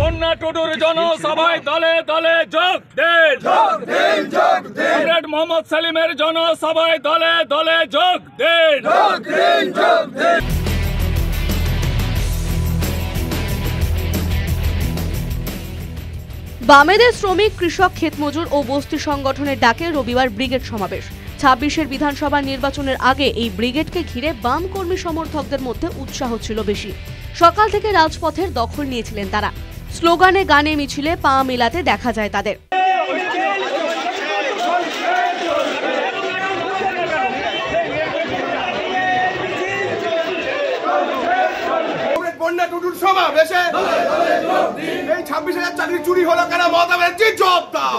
বন্যা টুডুর জনসভায় দলে দলে যোগ দিন। কমরেড মোহাম্মদ সেলিমের জনসভায় দলে দলে যোগ দিন। বামেদের শ্রমিক, কৃষক, ক্ষেতমজুর ও বস্তি সংগঠনের ডাকে রবিবার ব্রিগেড সমাবেশ। ২৬-এর বিধানসভা নির্বাচনের আগে এই ব্রিগেডকে ঘিরে বাম কর্মী সমর্থকদের মধ্যে উৎসাহ ছিল বেশি। সকাল থেকে রাজপথের দখল নিয়েছিলেন তারা। স্লোগানে, গানে, মিছিলে পা মেলাতে দেখা যায় তাদের। বন্যা টুডুর সমাবেশে এই ২৬,০০০ চাকরি চুরি হলো কেন? মমতা ব্যানার্জি জবাব দাও।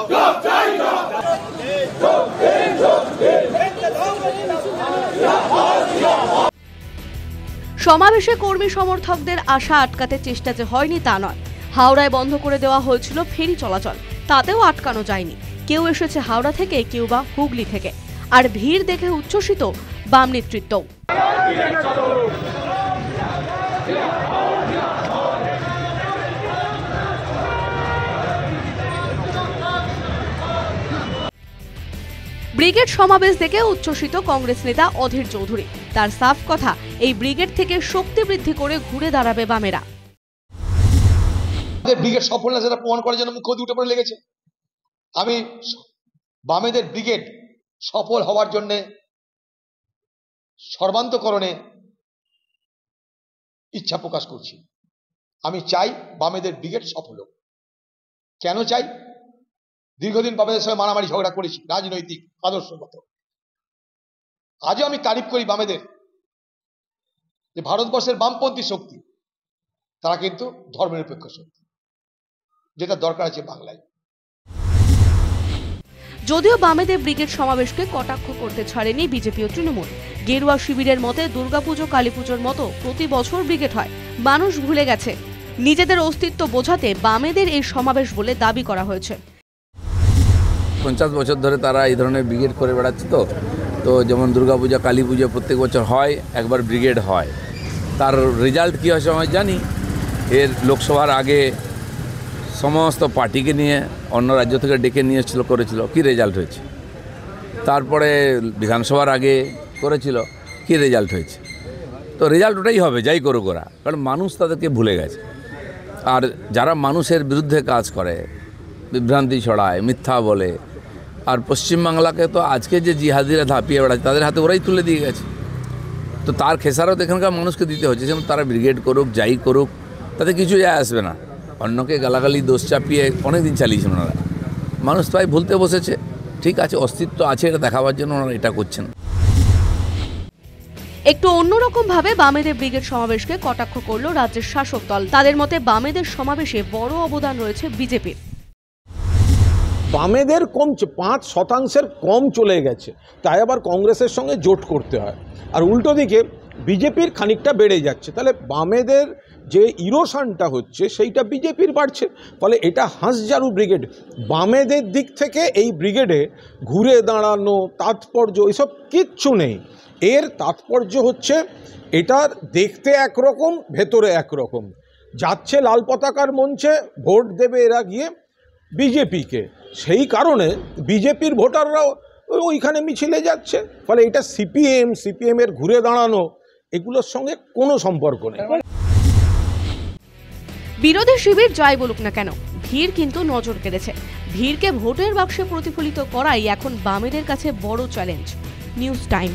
সমাবেশে কর্মী সমর্থকদের আশা আটকাতে চেষ্টা যে হয়নি তা নয়। হাওড়ায় বন্ধ করে দেওয়া হয়েছিল ফেরি চলাচল, তাতেও আটকানো যায়নি। কেউ এসেছে হাওড়া থেকে, কেউ বা হুগলি থেকে। আর ভিড় দেখে উচ্ছ্বসিত বাম নেতৃত্বও। ব্রিগেড সমাবেশ দেখে উচ্ছ্বসিত কংগ্রেস নেতা অধীর চৌধুরী। তার সাফ কথা, এই ব্রিগেড থেকে শক্তি বৃদ্ধি করে ঘুরে দাঁড়াবে বামেরা। ব্রিগেড সফল না সেটা প্রমাণ করার জন্য মুখ্যমন্ত্রী উঠে পড়ে লেগেছে। আমি বামেদের ব্রিগেড সফল হওয়ার জন্য সর্বান্তকরণে ইচ্ছা প্রকাশ করছি। আমি চাই বামেদের ব্রিগেড সফল হোক। কেন চাই? দীর্ঘদিন বামেদের সঙ্গে মারামারি ঝগড়া করেছি রাজনৈতিক আদর্শগত। আজও আমি তারিফ করি বামেদের, যে ভারতবর্ষের বামপন্থী শক্তি তারা কিন্তু ধর্মনিরপেক্ষ শক্তি, যেটা দরকার আছে বাংলায়। যদিও বামেদের ব্রিগেড সমাবেশকে কটাক্ষ করতে ছাড়েনি বিজেপি ও তৃণমূল। গেরুয়া শিবিরের মতে দুর্গাপুজো, কালীপুজোর মতো প্রতি বছর ব্রিগেড হয়, মানুষ ভুলে গেছে। নিজেদের অস্তিত্ব বোঝাতে বামেদের এই সমাবেশ বলে দাবি করা হয়েছে। ৫০ বছর ধরে তারা এই ধরনের ব্রিগেড করে বেড়াচ্ছে। তো যেমন দুর্গাপূজা, কালী পুজো প্রত্যেক বছর হয়, একবার ব্রিগেড হয়। তার রেজাল্ট কী হয় সময় জানি। এর লোকসভার আগে সমস্ত পার্টিকে নিয়ে অন্য রাজ্য থেকে ডেকে নিয়ে করেছিল, কী রেজাল্ট হয়েছে। তারপরে বিধানসভার আগে করেছিল, কী রেজাল্ট হয়েছে। তো রেজাল্ট ওটাই হবে, যাই করুক ওরা, কারণ মানুষ তাদেরকে ভুলে গেছে। আর যারা মানুষের বিরুদ্ধে কাজ করে, বিভ্রান্তি ছড়ায়, মিথ্যা বলে, আর পশ্চিমবাংলাকে তো আজকে যে জিহাদিরা ধাপিয়ে বেড়াচ্ছে তাদের হাতে ওরাই তুলে দিয়ে গেছে। তো তার খেসারত এখানকার মানুষকে দিতে হচ্ছে। যেমন তারা ব্রিগেড করুক, যাই করুক, তাতে কিছু যায় আসবে না। অন্যকে গালাগালি, দোষ চাপিয়ে অনেক দিন চালিয়েছেন ওনারা। মানুষ তাই ভুলতে বসেছে। ঠিক আছে, অস্তিত্ব আছে এটা দেখাবার জন্য ওনারা এটা করছেন। একটু অন্যরকম ভাবে বামেদের ব্রিগেড সমাবেশকে কটাক্ষ করল রাজ্যের শাসক দল। তাদের মতে বামেদের সমাবেশে বড় অবদান রয়েছে বিজেপির। বামেদের কমছে, ৫% কম চলে গেছে, তাই আবার কংগ্রেসের সঙ্গে জোট করতে হয়। আর উল্টো দিকে বিজেপির খানিকটা বেড়ে যাচ্ছে, তাহলে বামেদের যে ইরোশনটা হচ্ছে সেইটা বিজেপির বাড়ছে। ফলে এটা হাঁসঝাড়ু ব্রিগেড। বামেদের দিক থেকে এই ব্রিগেডে ঘুরে দাঁড়ানো, তাৎপর্য এসব কিচ্ছু নেই। এর তাৎপর্য হচ্ছে এটার দেখতে একরকম, ভেতরে একরকম। যাচ্ছে লাল পতাকার মঞ্চে, ভোট দেবে এরা গিয়ে বিজেপিকে। সেই কারণে বিজেপির ভোটাররাও ওইখানে মিছিলে যাচ্ছে। ফলে এটা সিপিএমের ঘুরে দাঁড়ানো, এগুলোর সঙ্গে কোনো সম্পর্ক নেই। বিরোধী শিবির যাই বলুক না কেন, ভিড় কিন্তু নজর কেড়েছে। ভিড়কে ভোটের বাক্সে প্রতিফলিত করাই এখন বামেদের কাছে বড় চ্যালেঞ্জ। News time.